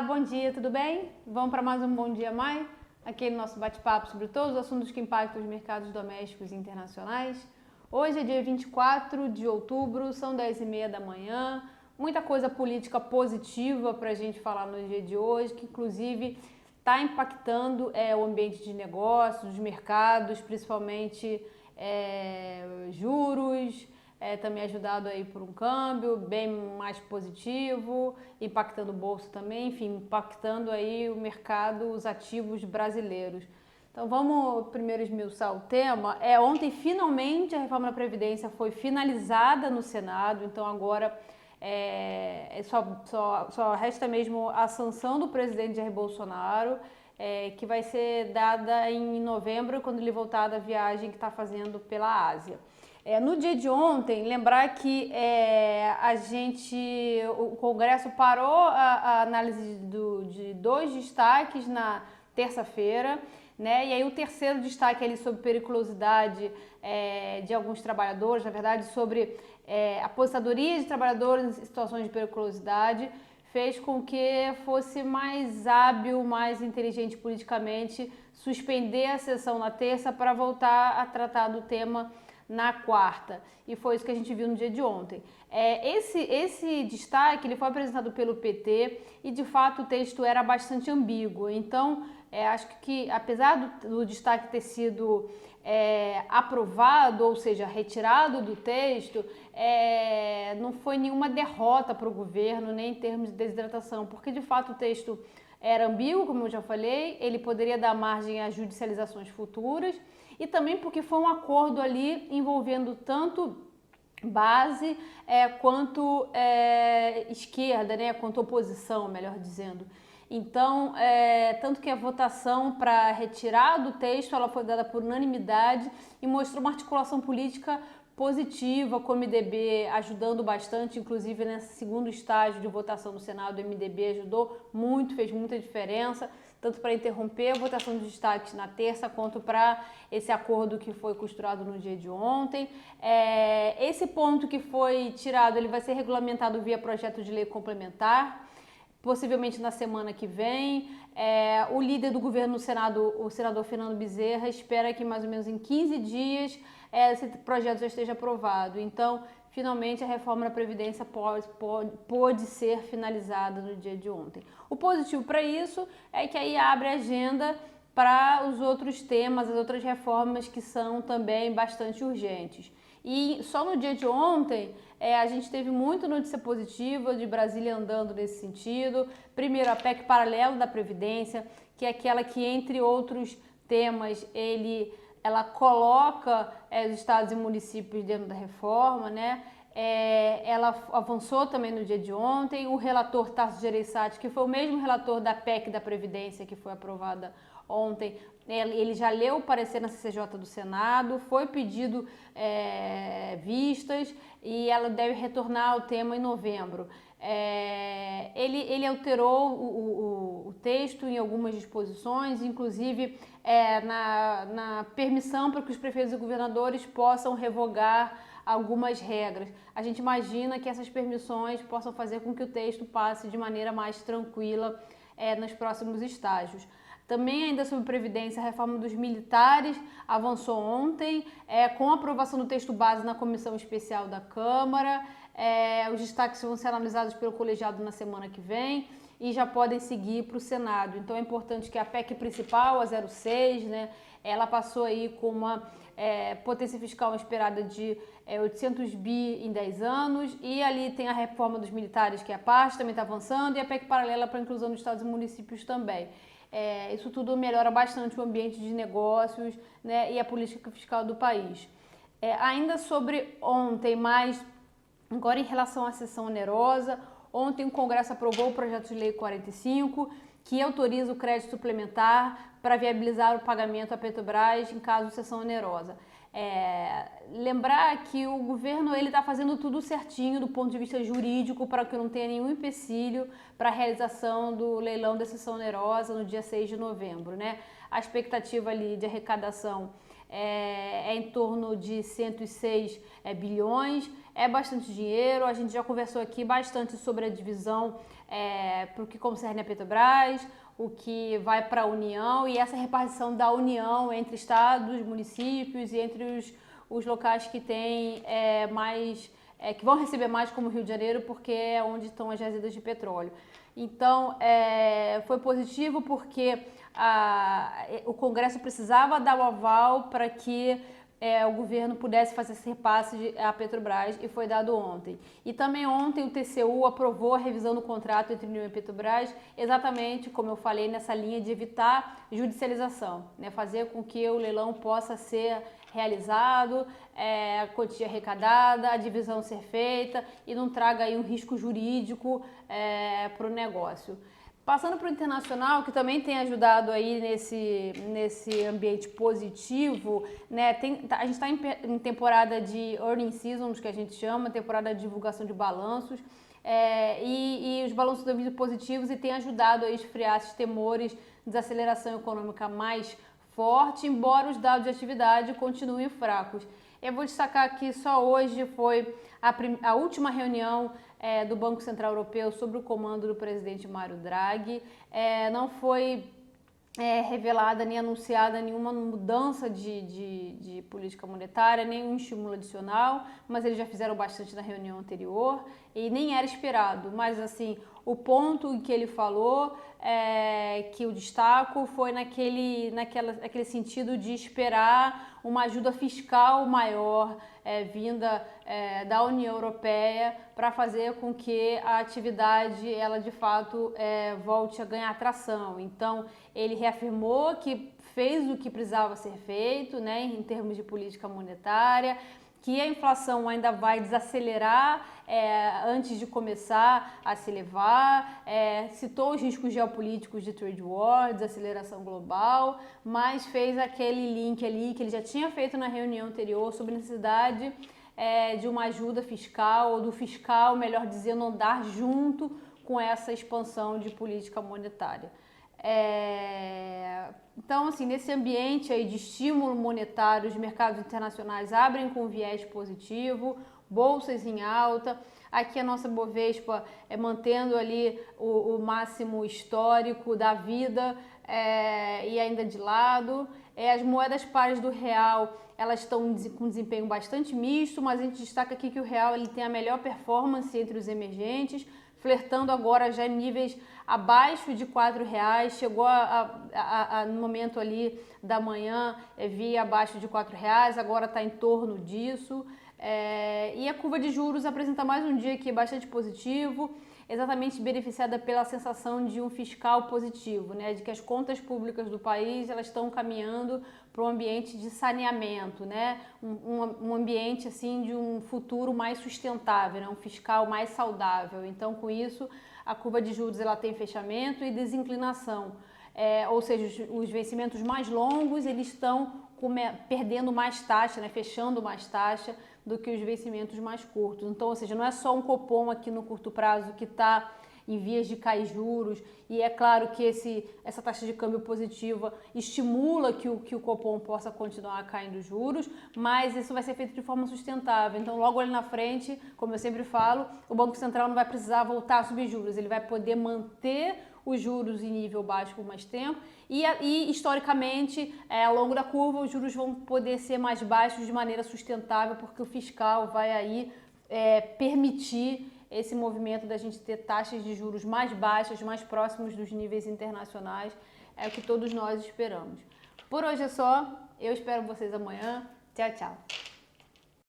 Olá, bom dia, tudo bem? Vamos para mais um Bom Dia Mai, aquele nosso bate-papo sobre todos os assuntos que impactam os mercados domésticos e internacionais. Hoje é dia 24 de outubro, são 10h30 da manhã, muita coisa política positiva para a gente falar no dia de hoje, que inclusive está impactando o ambiente de negócios, os mercados, principalmente juros, também ajudado aí por um câmbio bem mais positivo, impactando o bolso também, enfim, impactando aí o mercado, os ativos brasileiros. Então vamos primeiro esmiuçar o tema. Ontem finalmente a reforma da Previdência foi finalizada no Senado, então agora só resta mesmo a sanção do presidente Jair Bolsonaro, que vai ser dada em novembro, quando ele voltar da viagem que está fazendo pela Ásia. No dia de ontem, lembrar que o Congresso parou a análise de dois destaques na terça-feira, né? E aí o terceiro destaque ali sobre periculosidade de alguns trabalhadores, na verdade sobre aposentadoria de trabalhadores em situações de periculosidade, fez com que fosse mais hábil, mais inteligente politicamente suspender a sessão na terça para voltar a tratar do tema na quarta, e foi isso que a gente viu no dia de ontem. Esse destaque ele foi apresentado pelo PT e de fato o texto era bastante ambíguo, então acho que apesar do destaque ter sido aprovado, ou seja, retirado do texto, não foi nenhuma derrota para o governo, nem em termos de desidratação, porque de fato o texto era ambíguo, como eu já falei, ele poderia dar margem a judicializações futuras, e também porque foi um acordo ali envolvendo tanto base quanto esquerda, né, quanto oposição, melhor dizendo. Então, tanto que a votação para retirar do texto ela foi dada por unanimidade e mostrou uma articulação política positiva, com o MDB ajudando bastante, inclusive nesse segundo estágio de votação no Senado, o MDB ajudou muito, fez muita diferença, tanto para interromper a votação dos destaques na terça, quanto para esse acordo que foi costurado no dia de ontem. Esse ponto que foi tirado, ele vai ser regulamentado via projeto de lei complementar, possivelmente na semana que vem. O líder do governo no Senado, o senador Fernando Bezerra, espera que mais ou menos em 15 dias esse projeto já esteja aprovado. Então, finalmente, a reforma da Previdência pode ser finalizada no dia de ontem. O positivo para isso é que aí abre a agenda para os outros temas, as outras reformas que são também bastante urgentes. E só no dia de ontem a gente teve muita notícia positiva de Brasília andando nesse sentido. Primeiro, a PEC paralela da Previdência, que é aquela que, entre outros temas, ela coloca os estados e municípios dentro da reforma, né? Ela avançou também no dia de ontem. O relator Tasso Gereissati, que foi o mesmo relator da PEC da Previdência que foi aprovada ontem, ele já leu o parecer na CCJ do Senado, foi pedido vistas e ela deve retornar ao tema em novembro. Ele alterou o texto em algumas disposições, inclusive na permissão para que os prefeitos e governadores possam revogar algumas regras. A gente imagina que essas permissões possam fazer com que o texto passe de maneira mais tranquila nos próximos estágios. Também, ainda sobre Previdência, a reforma dos militares avançou ontem, com a aprovação do texto base na Comissão Especial da Câmara. Os destaques vão ser analisados pelo colegiado na semana que vem e já podem seguir para o Senado. Então, é importante que a PEC principal, a 06, né, ela passou aí com uma potência fiscal esperada de 800 bi em 10 anos, e ali tem a reforma dos militares, que é a parte, também está avançando, e a PEC paralela para a inclusão dos estados e municípios também. Isso tudo melhora bastante o ambiente de negócios, né, e a política fiscal do país. Ainda sobre ontem, mas agora em relação à sessão onerosa, ontem o Congresso aprovou o projeto de lei 45, que autoriza o crédito suplementar para viabilizar o pagamento à Petrobras em caso de sessão onerosa. Lembrar que o governo está fazendo tudo certinho do ponto de vista jurídico para que não tenha nenhum empecilho para a realização do leilão da sessão onerosa no dia 6 de novembro, né? A expectativa ali de arrecadação é em torno de 106 bilhões, é bastante dinheiro. A gente já conversou aqui bastante sobre a divisão para o que concerne a Petrobras, o que vai para a União e essa repartição da União entre estados, municípios e entre os locais que têm que vão receber mais, como o Rio de Janeiro, porque é onde estão as jazidas de petróleo. Então, foi positivo porque o Congresso precisava dar o aval para que o governo pudesse fazer esse repasse à Petrobras e foi dado ontem. E também ontem o TCU aprovou a revisão do contrato entre União e Petrobras, exatamente como eu falei, nessa linha de evitar judicialização, né? Fazer com que o leilão possa ser realizado, a quantia arrecadada, a divisão ser feita e não traga aí um risco jurídico para o negócio. Passando para o internacional, que também tem ajudado aí nesse ambiente positivo, né? A gente está em temporada de earning seasons, que a gente chama, temporada de divulgação de balanços, e os balanços têm vindo positivos e tem ajudado a esfriar esses temores de desaceleração econômica mais forte, embora os dados de atividade continuem fracos. Eu vou destacar que só hoje foi a última reunião do Banco Central Europeu sob o comando do presidente Mário Draghi. Não foi revelada nem anunciada nenhuma mudança de política monetária, nenhum estímulo adicional, mas eles já fizeram bastante na reunião anterior e nem era esperado. Mas assim, o ponto em que ele falou, que eu destaco, foi naquele sentido de esperar uma ajuda fiscal maior vinda da União Europeia para fazer com que a atividade, ela de fato volte a ganhar tração. Então, ele reafirmou que fez o que precisava ser feito, né, em termos de política monetária, que a inflação ainda vai desacelerar antes de começar a se elevar, citou os riscos geopolíticos de trade war, desaceleração global, mas fez aquele link ali que ele já tinha feito na reunião anterior sobre a necessidade de uma ajuda fiscal, ou do fiscal, melhor dizendo, andar junto com essa expansão de política monetária. Então, assim, nesse ambiente aí de estímulo monetário, os mercados internacionais abrem com viés positivo, bolsas em alta. Aqui a nossa Bovespa mantendo ali o máximo histórico da vida e ainda de lado. As moedas pares do real, elas estão com desempenho bastante misto, mas a gente destaca aqui que o real ele tem a melhor performance entre os emergentes, flertando agora já em níveis abaixo de R$4, chegou no momento ali da manhã, via abaixo de R$4, agora está em torno disso. E a curva de juros apresenta mais um dia aqui bastante positivo, exatamente beneficiada pela sensação de um fiscal positivo, né? De que as contas públicas do país elas estão caminhando para um ambiente de saneamento, né? Um ambiente assim de um futuro mais sustentável, né? Um fiscal mais saudável. Então, com isso, a curva de juros ela tem fechamento e desinclinação, ou seja, os vencimentos mais longos eles estão perdendo mais taxa, né? Fechando mais taxa do que os vencimentos mais curtos. Então, ou seja, não é só um Copom aqui no curto prazo que está em vias de cair juros, e é claro que essa taxa de câmbio positiva estimula que o Copom possa continuar caindo juros, mas isso vai ser feito de forma sustentável. Então, logo ali na frente, como eu sempre falo, o Banco Central não vai precisar voltar a subir juros, ele vai poder manter os juros em nível baixo por mais tempo e historicamente, ao longo da curva, os juros vão poder ser mais baixos de maneira sustentável, porque o fiscal vai aí permitir esse movimento da gente ter taxas de juros mais baixas, mais próximos dos níveis internacionais, é o que todos nós esperamos. Por hoje é só, eu espero vocês amanhã. Tchau, tchau.